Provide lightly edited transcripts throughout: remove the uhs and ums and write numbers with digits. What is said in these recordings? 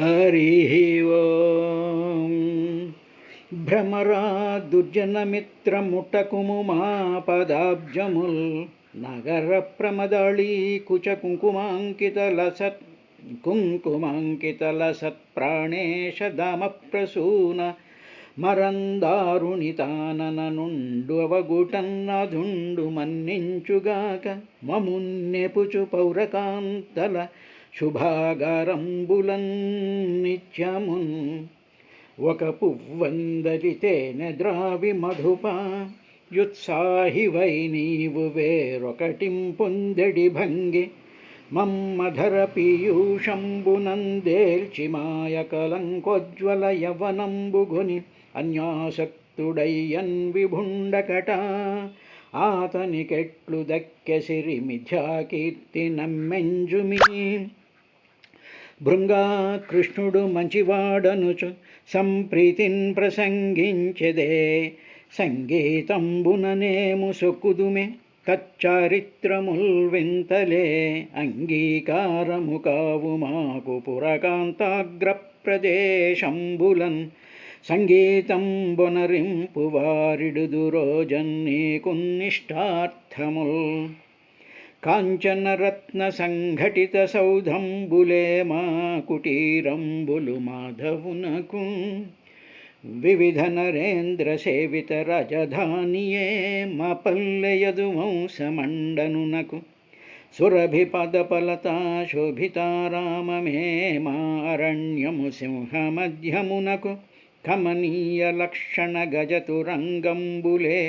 హరి ఓం. భ్రమరా దుర్జనమిత్రముటకుము మా పదాబ్జముల్ నగర ప్రమదళీ కుచ కుంకుమాంకితలసత్ ప్రాణేశ దామ ప్రసూన మరందారుణితానన నుండు అవగుటన్నధుండు మన్నించుగాక మమున్నెపుచు పౌరకాంతల శుభాగారంబులన్ నిత్యమున్ ఒక పువ్వందలి తేనె ద్రావి మధుప యుత్సాహివై నీవు వేరొకటిం పొందెడి భంగి మమ్మధర పీయూషంబునందేల్చి మాయ కలంకోజ్వల యవనంబుగుని అన్యాసక్తుడయ్యన్ విభుండకట ఆతనికెట్లు దక్కె సిరి మిథ్యాకీర్తి నమ్మెంజుమి భృంగా కృష్ణుడు మంచివాడనుచు సంప్రీతిన్ ప్రసంగించెదే సంగీతంబుననేము సొక్కుదుమే తచ్చారిత్రముల్ వింతలే అంగీకారము కావు మాకు పురకాంతాగ్ర ప్రదేశంబులన్ సంగీతంబునరింపు వారిడుదురోజన్నీకున్నిష్టార్థముల్ కాంచనరత్న సంఘటిత సౌధంబులే మా కుటీరంబులు మాధవునకు వివిధ నరేంద్ర సేవిత రాజధానియే మా పల్లెయదు వంశమండనునకు సురభి పదపలతా శోభితారామమే మా అరణ్యము సింహ మధ్యమునకు కమనీయ లక్షణ గజతురంగంబులే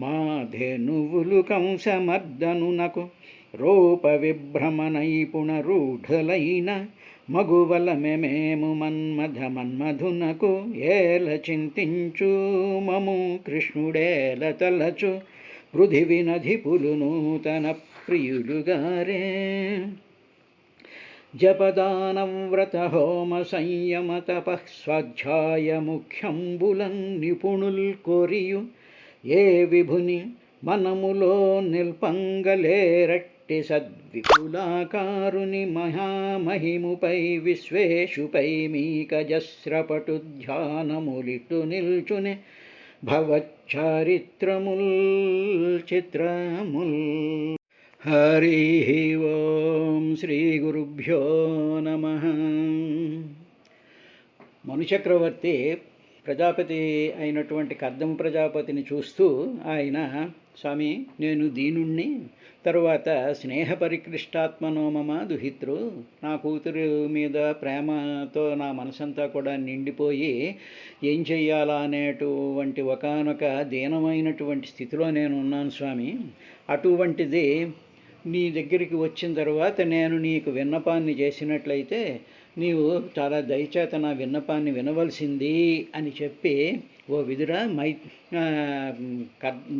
మా ధేనువులు కంసమర్దనునకు రూప విభ్రమ నైపుణ రూఢలైన మగువలమెమేము మన్మధునకు ఏల చింతించు మము కృష్ణుడేల తలచు పృథివి నధిపులు నూతన ప్రియులుగారే జపదానవ్రత హోమ సంయమ తపః స్వాధ్యాయ ముఖ్యంబులన్ నిపుణుల్ కోరియు ఏ విభుని మనములో నిల్పంగలేరట్టి సద్విపులాకారుని మహామహిముపై విశ్వేషుపై మీకజస్రపటు ధ్యానములిటు నిల్చునే భవచ్చారిత్రముల్ చిత్రముల్. హరి ఓం. శ్రీ గురుభ్యో నమః. మనుచక్రవర్తి ప్రజాపతి అయినటువంటి కర్దమ ప్రజాపతిని చూస్తూ ఆయన, స్వామి నేను దీనుణ్ణి, తరువాత స్నేహ పరిక్లిష్టాత్మనో మమ దుహితృ, నా కూతురు మీద ప్రేమతో నా మనసంతా కూడా నిండిపోయి ఏం చెయ్యాలా అనేటువంటి ఒకానొక దీనమైనటువంటి స్థితిలో నేను ఉన్నాను స్వామి. అటువంటిది నీ దగ్గరికి వచ్చిన తర్వాత నేను నీకు విన్నపాన్ని చేసినట్లయితే నీవు చాలా దయచేత నా విన్నపాన్ని వినవలసింది అని చెప్పి, ఓ విదురా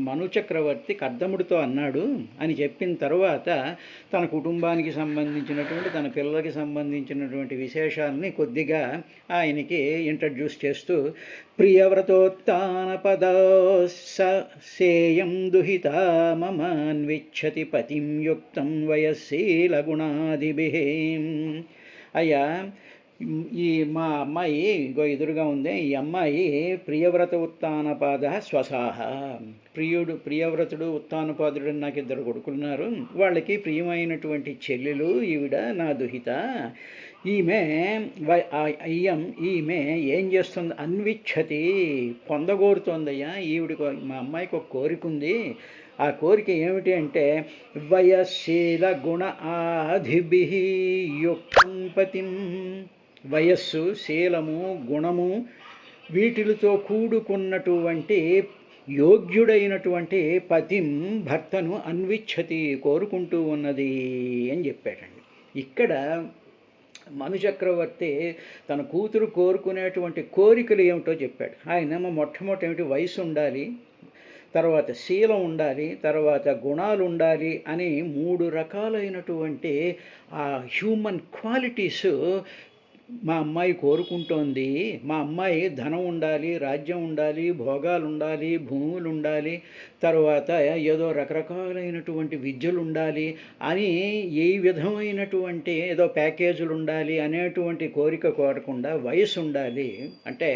మనుచక్రవర్తి కర్దముడితో అన్నాడు అని చెప్పిన తర్వాత తన కుటుంబానికి సంబంధించినటువంటి, తన పిల్లలకి సంబంధించినటువంటి విశేషాలని కొద్దిగా ఆయనకి ఇంట్రడ్యూస్ చేస్తూ, ప్రియవ్రతోత్తాన పదసేయం దుహిత మమాన్విచ్చతి పతిం యుక్తం వయస్శీల గుణాదిభిః. అయ్యా, ఈ మా అమ్మాయి ఇంకో ఎదురుగా ఉంది, ఈ అమ్మాయి ప్రియవ్రత ఉత్తానపాద స్వసాహ, ప్రియవ్రతుడు ఉత్తానపాదుడు నాకు ఇద్దరు కొడుకులున్నారు, వాళ్ళకి ప్రియమైనటువంటి చెల్లెలు ఈవిడ నా దుహిత. ఈమె ఈమె ఏం చేస్తుంది, అన్విచ్చతి పొందగోరుతోందయ్యా. ఈవిడికి, మా అమ్మాయికి ఒక కోరిక ఉంది. ఆ కోరిక ఏమిటి అంటే, వయశీల గుణ ఆధిభిః యుక్తం పతిం, వయస్సు, శీలము, గుణము వీటిలతో కూడుకున్నటువంటి యోగ్యుడైనటువంటి పతిం, భర్తను అన్విచ్చతి కోరుకుంటూ ఉన్నది అని చెప్పాడండి. ఇక్కడ మనుచక్రవర్తి తన కూతురు కోరుకునేటువంటి కోరికలు ఏమిటో చెప్పాడు. ఆయనేమో మొట్టమొదటి ఏమిటి, వయసు ఉండాలి, తర్వాత శీలం ఉండాలి, తర్వాత గుణాలు ఉండాలి అని 3 రకాలైనటువంటి ఆ హ్యూమన్ క్వాలిటీస్ మా అమ్మాయి కోరుకుంటోంది, మా అమ్మాయి ధనం ఉండాలి, రాజ్యం ఉండాలి, భోగాలు ఉండాలి, భూములు ఉండాలి, తర్వాత ఏదో రకరకాలైనటువంటి విద్యలు ఉండాలి అని ఏ విధమైనటువంటి ఏదో ప్యాకేజీలు ఉండాలి అనేటువంటి కోరిక కోరకుండా వయసు ఉండాలి. అంటే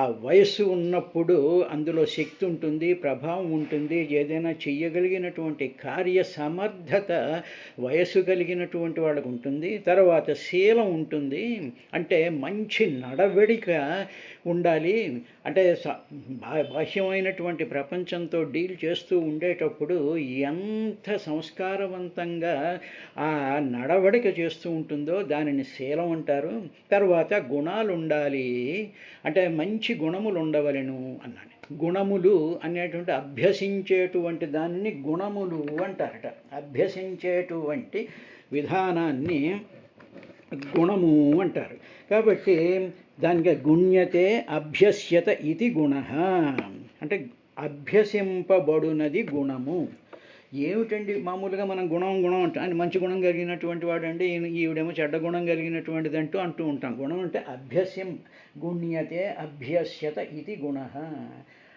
ఆ వయస్సు ఉన్నప్పుడు అందులో శక్తి ఉంటుంది, ప్రభావం ఉంటుంది, ఏదైనా చెయ్యగలిగినటువంటి కార్య సమర్థత వయస్సు కలిగినటువంటి వాళ్ళకు ఉంటుంది. తర్వాత శీలం ఉంటుంది, అంటే మంచి నడవడిక ఉండాలి. అంటే బాహ్యమైనటువంటి ప్రపంచంతో డీల్ చేస్తూ ఉండేటప్పుడు ఎంత సంస్కారవంతంగా ఆ నడవడిక చేస్తూ ఉంటుందో దానిని శీలం అంటారు. తర్వాత గుణాలు ఉండాలి, అంటే మంచి గుణములు ఉండవలెను అన్నాడు. గుణములు అనేటువంటి అభ్యసించేటువంటి దానిని గుణములు అంటారట. అభ్యసించేటువంటి విధానాన్ని గుణము అంటారు. కాబట్టి దానికి గుణ్యతే అభ్యస్యత ఇది గుణ, అంటే అభ్యసింపబడునది గుణము. ఏమిటండి మామూలుగా మనం గుణం గుణం అంటాం, అని మంచి గుణం కలిగినటువంటి వాడండి, ఈవిడేమో చెడ్డ గుణం కలిగినటువంటిది అంటూ ఉంటాం. గుణం అంటే గుణ్యతే అభ్యస్యత ఇది గుణ,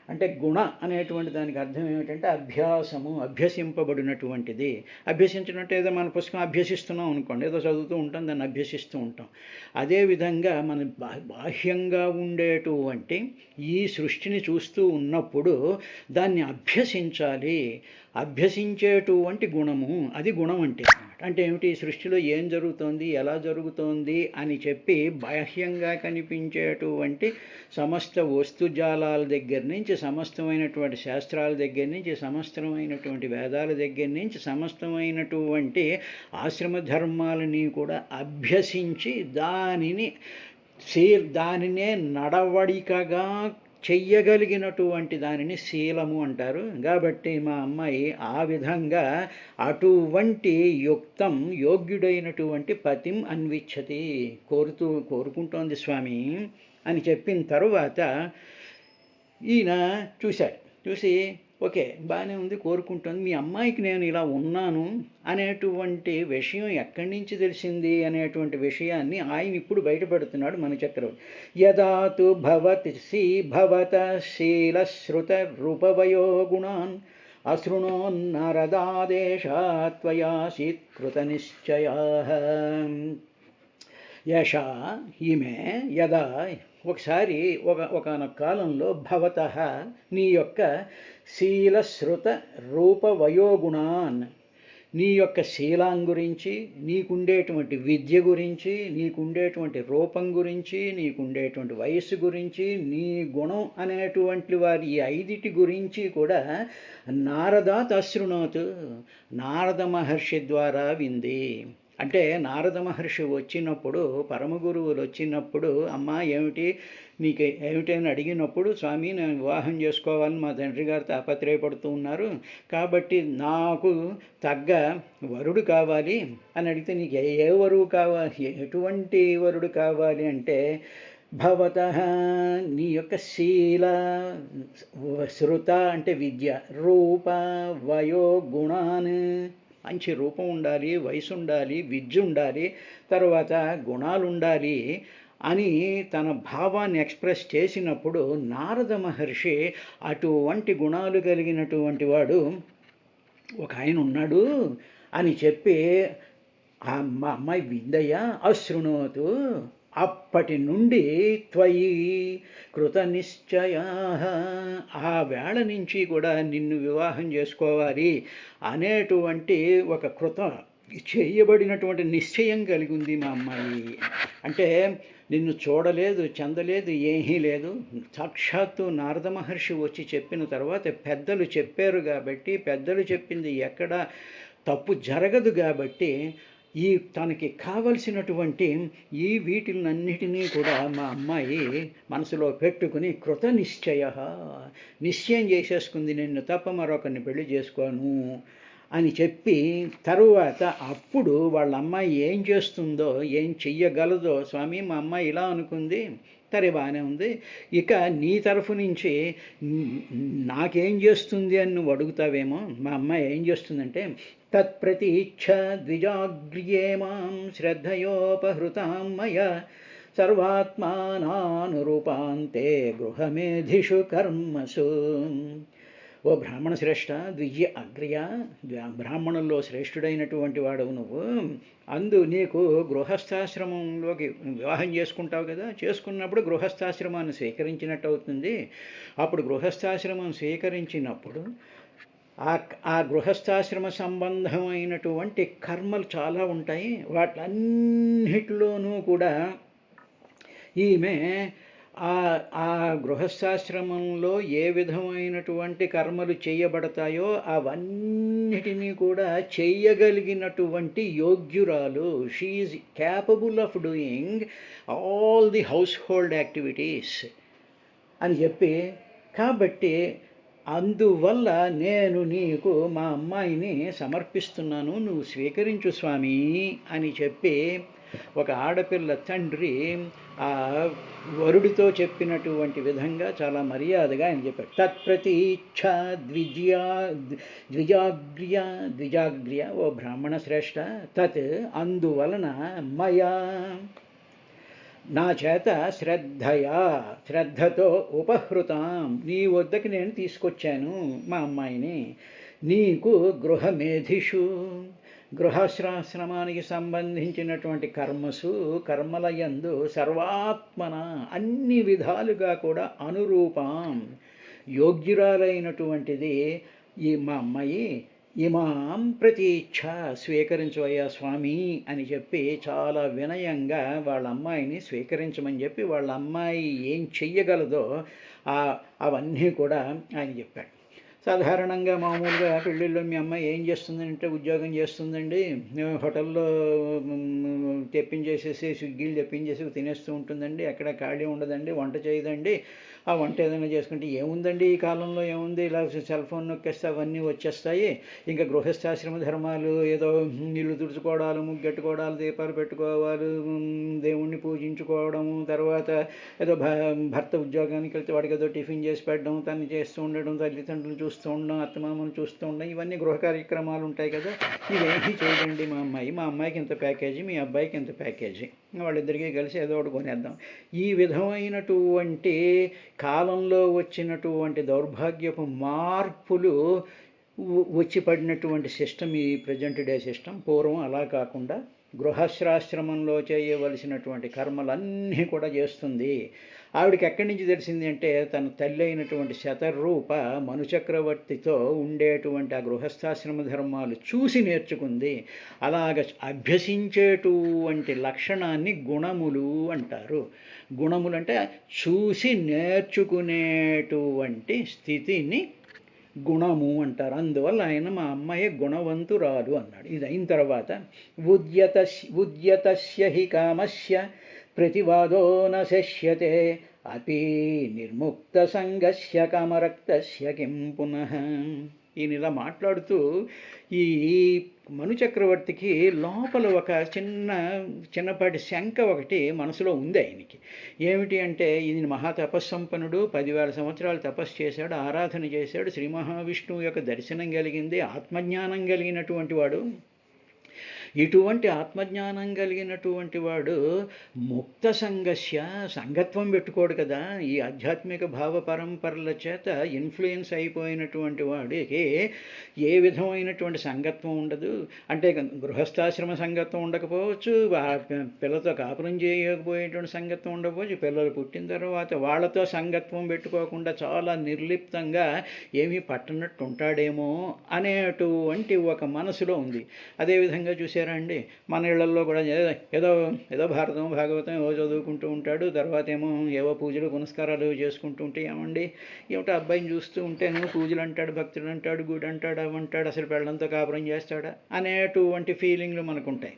అంటే గుణ అనేటువంటి దానికి అర్థం ఏమిటంటే అభ్యాసము, అభ్యసింపబడినటువంటిది. అభ్యసించడం అంటే ఏదో మన పుస్తకం అభ్యసిస్తున్నాం అనుకోండి, ఏదో చదువుతూ ఉంటాం, దాన్ని అభ్యసిస్తూ ఉంటాం. అదేవిధంగా మన బాహ్యంగా ఉండేటువంటి ఈ సృష్టిని చూస్తూ ఉన్నప్పుడు దాన్ని అభ్యసించాలి. అభ్యసించేటువంటి గుణము, అది గుణం అంటే ఏమిటి? సృష్టిలో ఏం జరుగుతోంది, ఎలా జరుగుతోంది అని చెప్పి బాహ్యంగా కనిపించేటువంటి సమస్త వస్తుజాలాల దగ్గర నుంచి, సమస్తమైనటువంటి శాస్త్రాల దగ్గర నుంచి, సమస్తమైనటువంటి వేదాల దగ్గర నుంచి, సమస్తమైనటువంటి ఆశ్రమ ధర్మాలని కూడా అభ్యసించి దానినే నడవడికగా చెయ్యగలిగినటువంటి దానిని శీలము అంటారు. కాబట్టి మా అమ్మాయి ఆ విధంగా అటువంటి యోగ్యుడైనటువంటి పతిం అన్విచ్చతి, కోరుకుంటోంది స్వామి అని చెప్పిన తరువాత ఈయన చూసి ఓకే బాగానే ఉంది, కోరుకుంటుంది. మీ అమ్మాయికి నేను ఇలా ఉన్నాను అనేటువంటి విషయం ఎక్కడి నుంచి తెలిసింది అనేటువంటి విషయాన్ని ఆయన ఇప్పుడు బయటపెడుతున్నాడు మన చక్రవర్తి. యదాతు భవత శీలశ్రుత రూపవయో గుణాన్ అశృణోన్నరదాదేశాత్ త్వయాసిత్ కృత నిశ్చయాః. యశా ఈమె యదా ఒకసారి ఒకనొక కాలంలో భవతః నీ యొక్క శీలశ్రుత రూపవయోగుణాన్, నీ యొక్క శీలం గురించి, నీకుండేటువంటి విద్య గురించి, నీకుండేటువంటి రూపం గురించి, నీకుండేటువంటి వయస్సు గురించి, నీ గుణం అనేటువంటి వారి ఈ ఐదిటి గురించి కూడా నారదాత్ అశృణోత్, నారద మహర్షి ద్వారా వింది. అంటే నారద మహర్షి వచ్చినప్పుడు, పరమగురువులు వచ్చినప్పుడు, అమ్మా నీకు ఏమిటని అడిగినప్పుడు, స్వామి నేను వివాహం చేసుకోవాలని మా తండ్రి గారు తాపత్రయపడుతూ ఉన్నారు, కాబట్టి నాకు తగ్గ వరుడు కావాలి అని అడిగితే, నీకు ఏ వరువు కావాలి, ఎటువంటి వరుడు కావాలి అంటే, భవతః నీ యొక్క శీల, శృత అంటే విద్య, రూప వయో గుణాన్, మంచి రూపం ఉండాలి, వయసు ఉండాలి, విద్య ఉండాలి, తర్వాత గుణాలు ఉండాలి అని తన భావాన్ని ఎక్స్ప్రెస్ చేసినప్పుడు నారద మహర్షి అటువంటి గుణాలు కలిగినటువంటి వాడు ఒక ఆయన ఉన్నాడు అని చెప్పి మా అమ్మాయి విందయ్య అశృణోతు, అప్పటి నుండి త్వయి కృత నిశ్చయ, ఆ వేళ నుంచి కూడా నిన్ను వివాహం చేసుకోవాలి అనేటువంటి ఒక చేయబడినటువంటి నిశ్చయం కలిగి ఉంది మా అమ్మాయి. అంటే నిన్ను చూడలేదు, చెందలేదు, ఏమీ లేదు. సాక్షాత్తు నారద మహర్షి వచ్చి చెప్పిన తర్వాత పెద్దలు చెప్పారు కాబట్టి, పెద్దలు చెప్పింది ఎక్కడ తప్పు జరగదు కాబట్టి, తనకి కావలసినటువంటి వీటిలన్నిటినీ కూడా మా అమ్మాయి మనసులో పెట్టుకుని కృత నిశ్చయం చేసేసుకుంది, నిన్ను తప్ప మరొకరిని పెళ్లి చేసుకోను అని చెప్పి. తరువాత అప్పుడు వాళ్ళ అమ్మాయి ఏం చేస్తుందో, ఏం చెయ్యగలదో, స్వామి మా అమ్మాయి ఇలా అనుకుంది, సరే బాగానే ఉంది, ఇక నీ తరఫు నుంచి నాకేం చేస్తుంది అని నువ్వు అడుగుతావేమో. మా అమ్మాయి ఏం చేస్తుందంటే, తత్ప్రతీచ్ఛ ద్విజాగ్ర్యే మాం శ్రద్ధయోపహృతాం మయ సర్వాత్మానానురూపాంతే గృహమేధిషు కర్మసు. ఓ బ్రాహ్మణ శ్రేష్ఠ, ద్విజ అగ్ర్య, బ్రాహ్మణుల్లో శ్రేష్ఠుడైనటువంటి వాడవు నువ్వు. నీకు గృహస్థాశ్రమంలోకి వివాహం చేసుకుంటావు కదా, చేసుకున్నప్పుడు గృహస్థాశ్రమాన్ని స్వీకరించినట్టు అవుతుంది. అప్పుడు గృహస్థాశ్రమం స్వీకరించినప్పుడు ఆ గృహస్థాశ్రమ సంబంధమైనటువంటి కర్మలు చాలా ఉంటాయి. వాటన్నిటిలోనూ కూడా ఈమె ఆ గృహస్థాశ్రమంలో ఏ విధమైనటువంటి కర్మలు చేయబడతాయో అవన్నిటినీ కూడా చేయగలిగినటువంటి యోగ్యురాలు. She is capable of doing all the household activities అని చెప్పి, కాబట్టి అందువల్ల నేను నీకు మా అమ్మాయిని సమర్పిస్తున్నాను, నువ్వు స్వీకరించు స్వామి అని చెప్పి ఒక ఆడపిల్ల తండ్రి ఆ వరుడితో చెప్పినటువంటి విధంగా చాలా మర్యాదగా ఆయన చెప్పాడు. తత్ప్రతీచ్ఛ ద్విజాగ్ర్య, ఓ బ్రాహ్మణ శ్రేష్ఠ, తత్ అందువలన మయా నా చేత శ్రద్ధతో ఉపహృతాం, నీ వద్దకి నేను తీసుకొచ్చాను మా అమ్మాయిని. నీకు గృహమేధిషు, గృహశ్రాశ్రమానికి సంబంధించినటువంటి కర్మల యందు సర్వాత్మన అన్ని విధాలుగా కూడా అనురూపం యోగ్యురాలైనటువంటిది ఈ మా అమ్మాయి. ఇమాం ప్రతీచ్ఛ, స్వీకరించవయ్యా స్వామి అని చెప్పి చాలా వినయంగా వాళ్ళ అమ్మాయిని స్వీకరించమని చెప్పి వాళ్ళ అమ్మాయి ఏం చెయ్యగలదో అవన్నీ కూడా ఆయన చెప్పాడు. సాధారణంగా మామూలుగా పెళ్ళిళ్ళలో మీ అమ్మాయి ఏం చేస్తుందంటే ఉద్యోగం చేస్తుందండి, హోటల్లో తెప్పించేసేసి స్విగ్గీలు తెప్పించేసి తినేస్తూ ఉంటుందండి, ఎక్కడ ఖాళీ ఉండదండి, వంట చేయదండి. ఆ వంట ఏదైనా చేసుకుంటే ఏముందండి ఈ కాలంలో, ఏముంది, ఇలా సెల్ ఫోన్ నొక్కేస్తే అవన్నీ వచ్చేస్తాయి. ఇంకా గృహస్థాశ్రమ ధర్మాలు ఏదో ఇల్లు తుడుచుకోవడాలు, ముగ్గెట్టుకోవడాలు, దీపాలు పెట్టుకోవాలి, దేవుణ్ణి పూజించుకోవడము, తర్వాత ఏదో భర్త ఉద్యోగానికి వెళ్తే వాడికి ఏదో టిఫిన్ చేసి పెట్టడం, తను చేస్తూ ఉండడం, తల్లిదండ్రులు చూస్తూ ఉండడం, అత్తమామలు చూస్తూ ఉండడం, ఇవన్నీ గృహ కార్యక్రమాలు ఉంటాయి కదా. ఇవేమీ చేయదండి మా అమ్మాయికి ఇంత ప్యాకేజీ, మీ అబ్బాయికి ఇంత ప్యాకేజీ, వాళ్ళిద్దరికీ కలిసి ఏదో ఒకటి కొనేద్దాం. ఈ విధమైనటువంటి కాలంలో వచ్చినటువంటి దౌర్భాగ్యపు మార్పులు వచ్చి పడినటువంటి సిస్టమ్ ఈ ప్రజెంట్ డే సిస్టమ్. పూర్వం అలా కాకుండా గృహశ్రాశ్రమంలో చేయవలసినటువంటి కర్మలన్నీ కూడా చేస్తుంది. ఆవిడకి ఎక్కడి నుంచి తెలిసింది అంటే తన తల్లి అయినటువంటి శతరూప మనుచక్రవర్తితో ఉండేటువంటి ఆ గృహస్థాశ్రమ ధర్మాలు చూసి నేర్చుకుంది. అలాగ అభ్యసించేటువంటి లక్షణాన్ని గుణములు అంటారు. గుణములు అంటే చూసి నేర్చుకునేటువంటి స్థితిని గుణము అంటారు. అందువల్ల ఆయన మా అమ్మాయి గుణవంతురాలు అన్నాడు. ఇది అయిన తర్వాత ఉద్యతస్య హి కామస్య ప్రతివాదో న శశ్యతే అపి నిర్ముక్త సంగస్య కామరక్తస్య కిం పునః. ఈయన ఇలా మాట్లాడుతూ ఈ మనుచక్రవర్తికి లోపల ఒక చిన్నపాటి శంక ఒకటి మనసులో ఉంది ఆయనకి. ఏమిటి అంటే ఈయన మహాతపస్సంపన్నుడు, 10,000 సంవత్సరాలు తపస్సు చేశాడు, ఆరాధన చేశాడు, శ్రీ మహావిష్ణువు యొక్క దర్శనం కలిగింది, ఆత్మజ్ఞానం కలిగినటువంటి వాడు. ఇటువంటి ఆత్మజ్ఞానం కలిగినటువంటి వాడు ముక్త సంగత్వం పెట్టుకోడు కదా. ఈ ఆధ్యాత్మిక భావ పరంపరల చేత ఇన్ఫ్లుయెన్స్ అయిపోయినటువంటి వాడికి ఏ విధమైనటువంటి సంగత్వం ఉండదు. అంటే గృహస్థాశ్రమ సంగత్వం ఉండకపోవచ్చు, పిల్లతో కాపురం చేయకపోయేటువంటి సంగత్వం ఉండకపోవచ్చు, పిల్లలు పుట్టిన తర్వాత వాళ్ళతో సంగత్వం పెట్టుకోకుండా చాలా నిర్లిప్తంగా ఏమీ పట్టనట్టు ఉంటాడేమో అనేటువంటి ఒక మనసులో ఉంది. అదేవిధంగా చూసారా అండి, మన ఇళ్లలో కూడా ఏదో భారతం భాగవతం ఏవో చదువుకుంటూ ఉంటాడు, తర్వాత ఏమో ఏవో పూజలు పునస్కారాలు చేసుకుంటూ ఉంటే ఏమండి ఏమిటో అబ్బాయిని చూస్తూ ఉంటేను పూజలు అంటాడు, భక్తుడు అంటాడు, గుడి అంటాడు, అవంటాడు, అసలు పెళ్ళంతో కాపురం చేస్తాడా అనేటువంటి ఫీలింగ్లు మనకుంటాయి.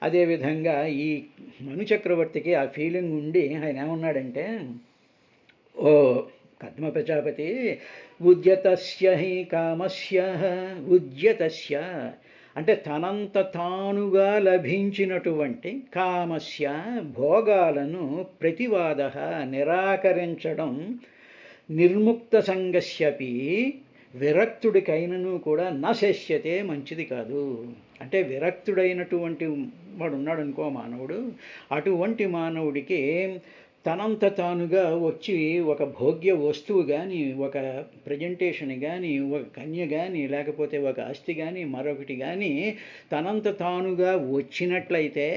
అదేవిధంగా ఈ మనుచక్రవర్తికి ఆ ఫీలింగ్ ఉండి ఆయన ఏమన్నాడంటే, ఓ కద్మ ప్రజాపతి, ఉద్యతస్య హి కామస్య ఉద్యతస్య అంటే తనంత తానుగా లభించినటువంటి కామస్య భోగాలను ప్రతివాద నిరాకరించడం, నిర్ముక్త సంగస్యపి విరక్తుడికైనను కూడా నశస్యతే మంచిది కాదు. అంటే విరక్తుడైనటువంటి వాడు ఉన్నాడు అనుకో మానవుడు, అటువంటి మానవుడికి తనంత తానుగా వచ్చి ఒక భోగ్య వస్తువు కానీ, ఒక ప్రజెంటేషన్ కానీ, ఒక కన్య కానీ, లేకపోతే ఒక ఆస్తి కానీ, మరొకటి కానీ తనంత తానుగా వచ్చినట్లయితే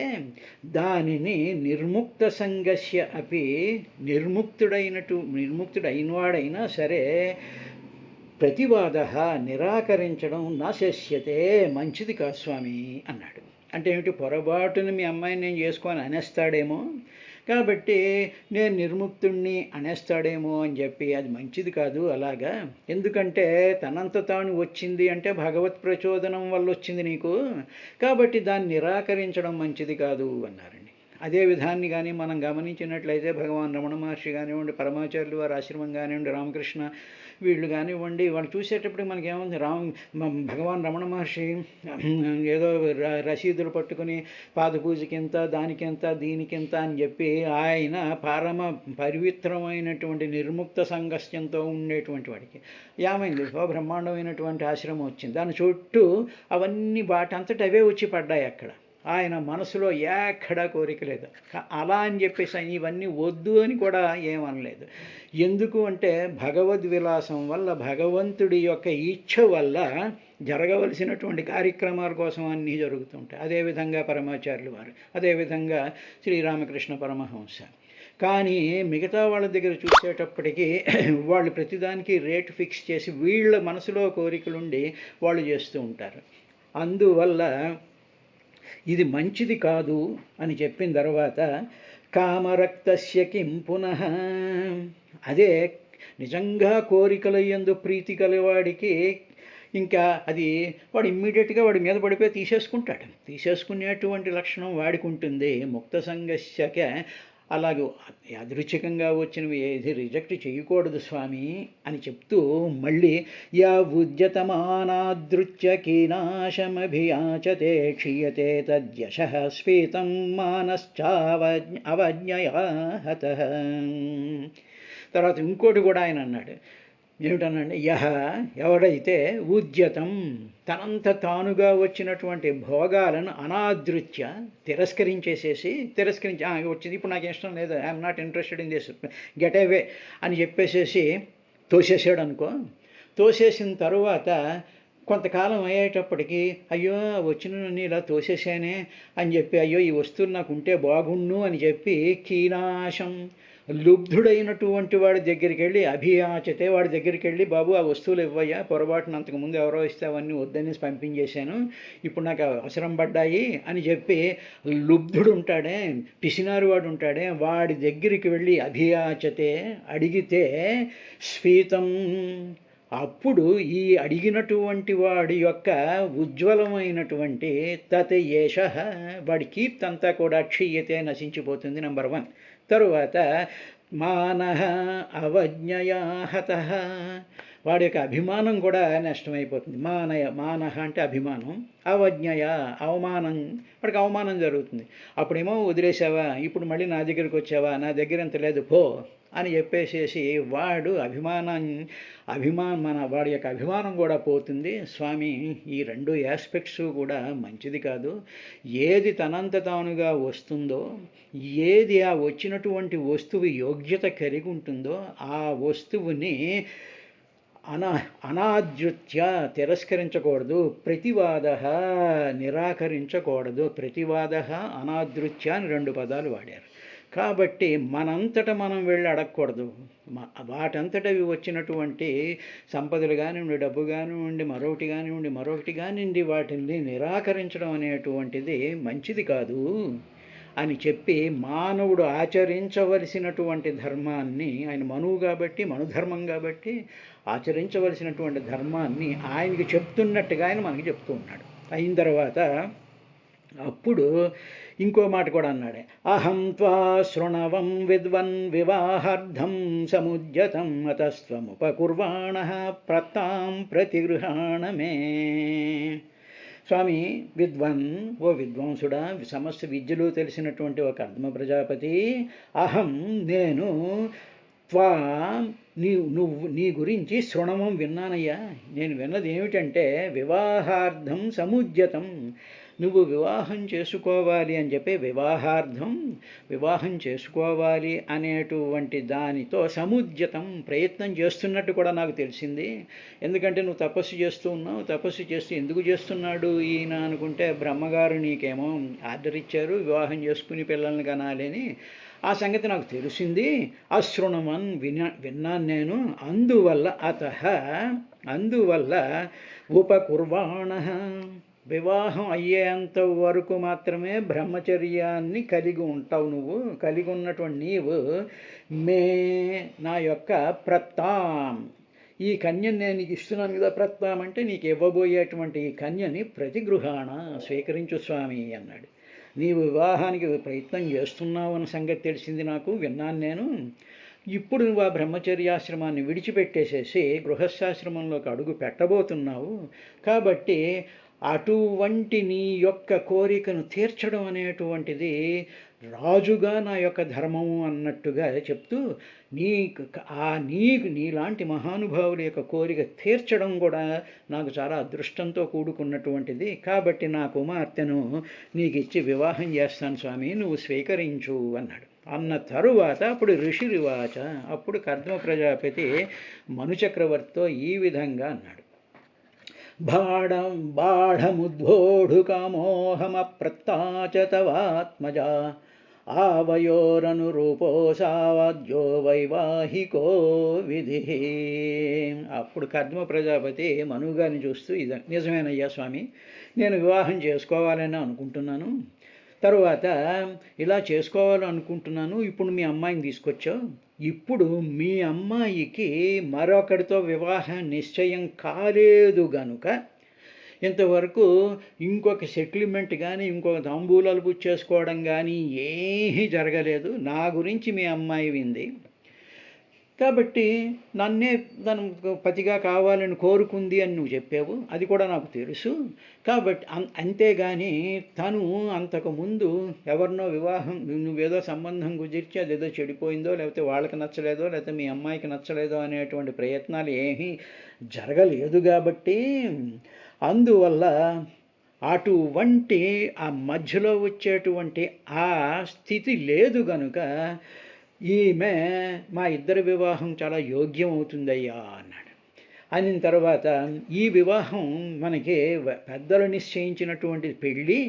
దానిని నిర్ముక్త సంగస్య అపి, నిర్ముక్తుడైనవాడైనా సరే ప్రతివాద నిరాకరించడం నాశస్యతే, మంచిది కాదు స్వామి అన్నాడు. అంటే ఏమిటి, పొరపాటును మీ అమ్మాయిని నేను చేసుకొని అనేస్తాడేమో, కాబట్టి నేను నిర్ముక్తుణ్ణి అనేస్తాడేమో అని చెప్పి అది మంచిది కాదు అలాగా. ఎందుకంటే తనంత తాను వచ్చింది అంటే భగవత్ ప్రచోదనం వల్ల వచ్చింది నీకు, కాబట్టి దాన్ని నిరాకరించడం మంచిది కాదు అన్నారండి. అదే విధాన్ని కానీ మనం గమనించినట్లయితే భగవాన్ రమణ మహర్షి కానివ్వండి, పరమాచార్యులు వారి ఆశ్రమం కానివ్వండి, రామకృష్ణ వీళ్ళు కానివ్వండి, వాళ్ళు చూసేటప్పుడు మనకేముంది, భగవాన్ రమణ మహర్షి ఏదో రసీదులు పట్టుకుని పాదపూజకింత, దానికింత, దీనికింత అని చెప్పి ఆయన పరమ పవిత్రమైనటువంటి నిర్ముక్త సంగస్యంతో ఉండేటువంటి వాడికి ఏమైంది, బ్రహ్మాండమైనటువంటి ఆశ్రమం వచ్చింది, దాని చుట్టూ అవన్నీ వాటంతటి అవే వచ్చి పడ్డాయి. అక్కడ ఆయన మనసులో ఎక్కడా కోరిక లేదు. అలా అని చెప్పేసి ఇవన్నీ వద్దు అని కూడా ఏమనలేదు. ఎందుకు అంటే భగవద్విలాసం వల్ల, భగవంతుడి యొక్క ఇచ్ఛ వల్ల జరగవలసినటువంటి కార్యక్రమాల కోసం అన్నీ జరుగుతుంటాయి. అదేవిధంగా పరమాచార్యులు వారు, అదేవిధంగా శ్రీరామకృష్ణ పరమహంస. కానీ మిగతా వాళ్ళ దగ్గర చూసేటప్పటికీ వాళ్ళు ప్రతిదానికి రేటు ఫిక్స్ చేసి వీళ్ళ మనసులో కోరికలుండి వాళ్ళు చేస్తూ ఉంటారు. అందువల్ల ఇది మంచిది కాదు అని చెప్పిన తర్వాత కామరక్తస్య కిం పునః, అదే నిజంగా కోరికల యందు ప్రీతి కలవాడికి ఇంకా అది వాడు ఇమ్మీడియట్గా వాడి మీద పడిపోయి తీసేసుకుంటాడు. తీసేసుకునేటువంటి లక్షణం వాడికి ఉంటుంది. ముక్త సంగస్యక అలాగే యాదృచ్ఛికంగా వచ్చినవి ఏది రిజెక్ట్ చేయకూడదు స్వామి అని చెప్తూ మళ్ళీ యా ఉద్యతమానాదృత్య కీనాశమభియాచతే క్షీయతే తద్యశః స్ఫీతం మానశ్చావజ్ఞయా హతః. తర్వాత ఇంకోటి కూడా ఆయన అన్నాడు, ఏమిటనండి, ఎవడైతే ఉద్యతం తనంత తానుగా వచ్చినటువంటి భోగాలను అనాదృత్య తిరస్కరించి వచ్చింది, ఇప్పుడు నాకు ఇష్టం లేదు, I'm not interested in this, get away అని చెప్పేసేసి తోసేసాడు అనుకో. తోసేసిన తరువాత కొంతకాలం అయ్యేటప్పటికి అయ్యో వచ్చిన ఇలా తోసేసానే అని చెప్పి, అయ్యో ఈ వస్తువులు నాకు ఉంటే బాగుండు అని చెప్పి కీనాశం లుబ్ధుడైనటువంటి వాడి దగ్గరికి వెళ్ళి అభియాచతే, వాడి దగ్గరికి వెళ్ళి బాబు ఆ వస్తువులు ఇవ్వయ్యా, పొరపాటున అంతకుముందు ఎవరో ఇస్తే అవన్నీ వద్దనేసి పంపించేశాను, ఇప్పుడు నాకు అవసరం పడ్డాయి అని చెప్పి లుబ్ధుడు ఉంటాడే, పిసినారు వాడు ఉంటాడే, వాడి దగ్గరికి వెళ్ళి అభియాచతే అడిగితే స్ఫీతం, అప్పుడు ఈ అడిగినటువంటి వాడి యొక్క ఉజ్వలమైనటువంటి తత్ ఏషః వాడి కీర్తి అంతా కూడా క్షీయతే నశించిపోతుంది. నెంబర్ 1. తరువాత మానః అవజ్ఞయా హతః, వాడి యొక్క అభిమానం కూడా నష్టమైపోతుంది. మానః అంటే అభిమానం, అవజ్ఞయ అవమానం, వాడికి అవమానం జరుగుతుంది. అప్పుడేమో వదిలేసావా, ఇప్పుడు మళ్ళీ నా దగ్గరికి వచ్చావా, నా దగ్గర ఎంత లేదు పో అని చెప్పేసేసి వాడు వాడి యొక్క అభిమానం కూడా పోతుంది. స్వామి ఈ 2 ఆస్పెక్ట్స్ కూడా మంచిది కాదు. ఏది తనంత తానుగా వస్తుందో, ఏది ఆ వచ్చినటువంటి వస్తువు యోగ్యత కలిగి ఉంటుందో ఆ వస్తువుని అనాదృత్య తిరస్కరించకూడదు, ప్రతివాద నిరాకరించకూడదు. ప్రతివాద అనాదృత్య అని 2 పదాలు వాడారు. కాబట్టి మనంతట మనం వెళ్ళి అడగకూడదు. వాటంతటవి వచ్చినటువంటి సంపదలు కానివ్వండి, డబ్బు కానివ్వండి, మరొకటి కానివ్వండి, వాటిని నిరాకరించడం అనేటువంటిది మంచిది కాదు అని చెప్పి మానవుడు ఆచరించవలసినటువంటి ధర్మాన్ని, ఆయన మనువు కాబట్టి, మనుధర్మం కాబట్టి ఆచరించవలసినటువంటి ధర్మాన్ని ఆయనకి చెప్తున్నట్టుగా ఆయన మనకి చెప్తూ ఉన్నాడు. అయిన తర్వాత అప్పుడు ఇంకో మాట కూడా అన్నాడే, అహం త్వా శృణవం విద్వన్ వివాహార్థం సముద్యతం అతస్త్వముపకుర్వాణః ప్రత్తాం ప్రతిగృహాణ మే. స్వామి విద్వన్, ఓ విద్వాంసుడా, సమస్త విద్యలు తెలిసినటువంటి ఒక అర్ధమ ప్రజాపతి, అహం నేను త్వా నీ గురించి శృణవం విన్నానయ్యా. నేను విన్నది ఏమిటంటే వివాహార్థం సముద్యతం, నువ్వు వివాహం చేసుకోవాలి అని చెప్పి వివాహం చేసుకోవాలి అనేటువంటి దానితో సముద్యతం ప్రయత్నం చేస్తున్నట్టు కూడా నాకు తెలిసింది. ఎందుకంటే నువ్వు తపస్సు చేస్తూ ఉన్నావు, తపస్సు చేస్తూ ఎందుకు చేస్తున్నాడు ఈయన అనుకుంటే, బ్రహ్మగారు నీకేమో ఆర్డర్ ఇచ్చారు వివాహం చేసుకుని పిల్లల్ని కనాలి అని. ఆ సంగతి నాకు తెలిసింది, అశృణమన్ విన్నాను నేను. అందువల్ల ఉపకుర్వాణ, వివాహం అయ్యేంత వరకు మాత్రమే బ్రహ్మచర్యాన్ని కలిగి ఉంటావు. నువ్వు కలిగి ఉన్నటువంటి నీవు నా యొక్క ప్రత్తాం, ఈ కన్యని నేను నీకు ఇస్తున్నాను కదా, ప్రత్తాం అంటే నీకు ఇవ్వబోయేటువంటి ఈ కన్యని ప్రతిగృహాణ స్వీకరించు స్వామి అన్నాడు. నీవు వివాహానికి ప్రయత్నం చేస్తున్నావు అన్న సంగతి తెలిసింది నాకు, విన్నాను నేను. ఇప్పుడు నువ్వు ఆ బ్రహ్మచర్యాశ్రమాన్ని విడిచిపెట్టేసేసి గృహస్థాశ్రమంలోకి అడుగు పెట్టబోతున్నావు. కాబట్టి అటువంటి నీ యొక్క కోరికను తీర్చడం అనేటువంటిది రాజుగా నా యొక్క ధర్మము అన్నట్టుగా చెప్తూ, నీలాంటి మహానుభావుల యొక్క కోరిక తీర్చడం కూడా నాకు చాలా అదృష్టంతో కూడుకున్నటువంటిది. కాబట్టి నా కుమార్తెను నీకు ఇచ్చి వివాహం చేస్తాను స్వామి, నువ్వు స్వీకరించు అన్నాడు. అన్న తరువాత అప్పుడు ఋషిరివాచ, అప్పుడు కర్దమ ప్రజాపతి మనుచక్రవర్తితో ఈ విధంగా అన్నాడు. బాఢముద్వోఢు కామోహమప్రత్తాచ తవాత్మజా ఆవయోరనురూపో సావాద్యో వైవాహికో విధి. అప్పుడు కర్దమ ప్రజాపతి మనుగారిని చూస్తూ, ఇది నిజమేనయ్యా స్వామి, నేను వివాహం చేసుకోవాలని అనుకుంటున్నాను, తరువాత ఇలా చేసుకోవాలనుకుంటున్నాను. ఇప్పుడు మీ అమ్మాయిని తీసుకొచ్చావు, ఇప్పుడు మీ అమ్మాయికి మరొకరితో వివాహం నిశ్చయం కాలేదు గనుక ఇంతవరకు ఇంకొక సెటిల్మెంట్ కానీ ఇంకొక తాంబూలాలు పుచ్చేసుకోవడం కానీ ఏమీ జరగలేదు. నా గురించి మీ అమ్మాయి వింది కాబట్టి నన్నే తను పతిగా కావాలని కోరుకుంది అని నువ్వు చెప్పావు, అది కూడా నాకు తెలుసు. కాబట్టి అంతేగాని తను అంతకుముందు ఎవరినో వివాహం నువ్వేదో సంబంధం కుదిర్చి అదేదో చెడిపోయిందో, లేకపోతే వాళ్ళకి నచ్చలేదో, లేకపోతే మీ అమ్మాయికి నచ్చలేదో అనేటువంటి ప్రయత్నాలు ఏమీ జరగలేదు. కాబట్టి అందువల్ల అటువంటి ఆ మధ్యలో వచ్చేటువంటి ఆ స్థితి లేదు గనుక ఈమె మా ఇద్దరి వివాహం చాలా యోగ్యం అవుతుందయ్యా అన్నాడు. అయిన తర్వాత ఈ వివాహం మనకి పెద్దలు నిశ్చయించినటువంటి పెళ్ళి,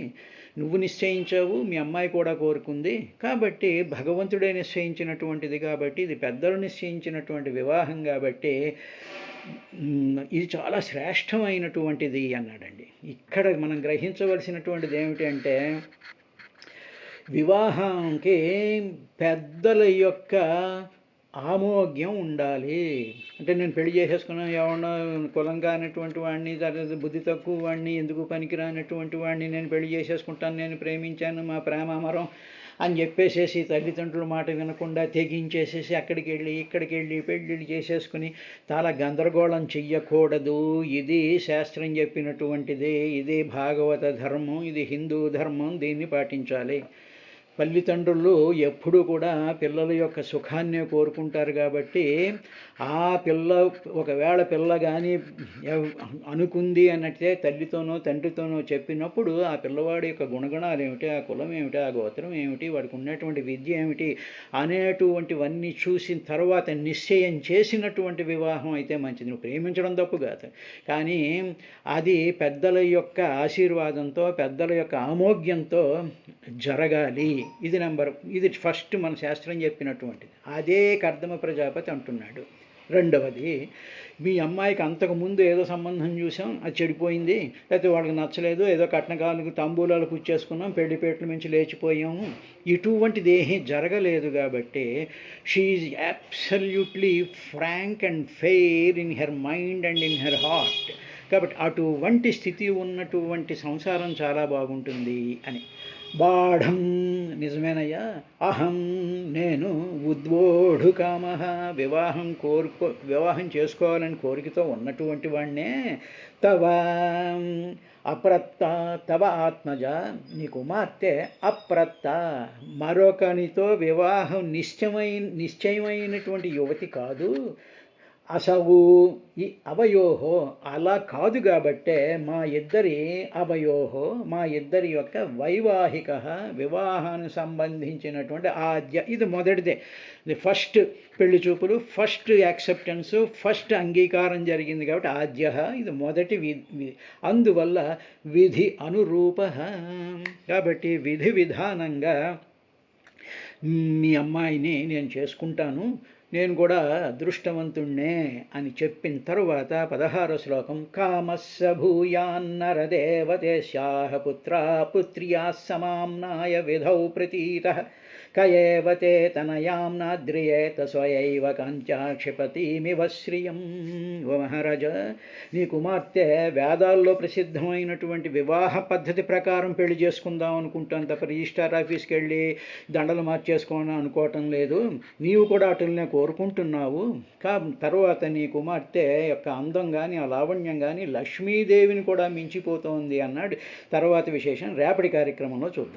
నువ్వు నిశ్చయించావు, మీ అమ్మాయి కూడా కోరుకుంది, కాబట్టి భగవంతుడే నిశ్చయించినటువంటిది, కాబట్టి ఇది పెద్దలు నిశ్చయించినటువంటి వివాహం, కాబట్టి ఇది చాలా శ్రేష్టమైనటువంటిది అన్నాడండి. ఇక్కడ మనం గ్రహించవలసినటువంటిది ఏమిటి అంటే, వివాహానికి పెద్దల యొక్క ఆమోగ్యం ఉండాలి. అంటే నేను పెళ్లి చేసేసుకున్నాను, ఎవరన్నా కులం కానటువంటి వాడిని, తర్వాత బుద్ధి తక్కువ వాడిని, ఎందుకు పనికిరానటువంటి వాడిని నేను పెళ్లి చేసేసుకుంటాను, నేను ప్రేమించాను, మా ప్రేమ అమరం అని చెప్పేసేసి తల్లిదండ్రుల మాట వినకుండా తెగించేసేసి అక్కడికి వెళ్ళి ఇక్కడికి వెళ్ళి పెళ్ళిళ్ళు చేసేసుకుని చాలా గందరగోళం చెయ్యకూడదు. ఇది శాస్త్రం చెప్పినటువంటిది, ఇది భాగవత ధర్మం, ఇది హిందూ ధర్మం, దీన్ని పాటించాలి. తల్లిదండ్రులు ఎప్పుడూ కూడా పిల్లల యొక్క సుఖాన్నే కోరుకుంటారు. కాబట్టి ఆ ఒకవేళ పిల్ల కానీ అనుకుంది అన్నట్టే తల్లితోనో తండ్రితోనో చెప్పినప్పుడు ఆ పిల్లవాడి యొక్క గుణగణాలు ఏమిటి, ఆ కులం ఏమిటి, ఆ గోత్రం ఏమిటి, వాడికి ఉన్నటువంటి విద్య ఏమిటి అనేటువంటివన్నీ చూసిన తర్వాత నిశ్చయం చేసినటువంటి వివాహం అయితే మంచిది. నువ్వు ప్రేమించడం తప్పు కాదు, కానీ అది పెద్దల యొక్క ఆశీర్వాదంతో, పెద్దల యొక్క ఆమోగ్యంతో జరగాలి. ఇది ఫస్ట్ మన శాస్త్రం చెప్పినటువంటిది. అదే కర్దమ ప్రజాపతి అంటున్నాడు. రెండవది, మీ అమ్మాయికి అంతకుముందు ఏదో సంబంధం చూసాం, అది చెడిపోయింది, లేకపోతే వాళ్ళకి నచ్చలేదు, ఏదో కట్నకాలకు తాంబూలాలు పుచ్చేసుకున్నాం, పెళ్లిపేటల నుంచి లేచిపోయాము, ఇటువంటిది ఏమీ జరగలేదు. కాబట్టి she is absolutely frank and fair in her mind and in her heart. కాబట్టి అటువంటి స్థితి ఉన్నటువంటి సంసారం చాలా బాగుంటుంది అని. బాఢం, నిజమేనయ్యా, అహం, నేను, ఉద్వోఢు కామ, వివాహం చేసుకోవాలని కోరికతో ఉన్నటువంటి వాడినే, తవ ఆత్మజ, నీ కుమార్తె అప్రత్త, మరొకనితో వివాహం నిశ్చయమైనటువంటి యువతి కాదు. అసవు ఈ అవయోహో అలా కాదు కాబట్టే మా ఇద్దరి అవయోహో మా ఇద్దరి యొక్క వైవాహిక వివాహానికి సంబంధించినటువంటి ఆద్య ఇది మొదటిదే. ఇది ఫస్ట్ పెళ్లి చూపులు, ఫస్ట్ యాక్సెప్టెన్స్, ఫస్ట్ అంగీకారం జరిగింది కాబట్టి ఆద్య ఇది మొదటి అందువల్ల విధి అనురూప కాబట్టి విధి విధానంగా మీ అమ్మాయిని నేను చేసుకుంటాను, నేను కూడా అదృష్టవంతుణ్ణే అని చెప్పిన తరువాత 16వ శ్లోకం కామస్స భూయాన్నరదేవతేశ్యాః పుత్రా పుత్ర్యా సమామ్నాయ విధౌ ప్రతీతః కయేవతే తనయాం నాద్రియేత స్వయైవ కాంచాక్షిపతిమివ శ్రియం. ఓ మహారాజా, నీ కుమార్తె వేదాల్లో ప్రసిద్ధమైనటువంటి వివాహ పద్ధతి ప్రకారం పెళ్లి చేసుకుందాం అనుకుంటాను తప్ప రిజిస్టార్ ఆఫీస్కి వెళ్ళి దండలు మార్చేసుకోవాలని అనుకోవటం లేదు. నీవు కూడా అటులనే కోరుకుంటున్నావు. తర్వాత నీ కుమార్తె యొక్క అందం కానీ ఆ లావణ్యం కానీ లక్ష్మీదేవిని కూడా మించిపోతోంది అన్నాడు. తర్వాత విశేషం రేపటి కార్యక్రమంలో చూద్దాం.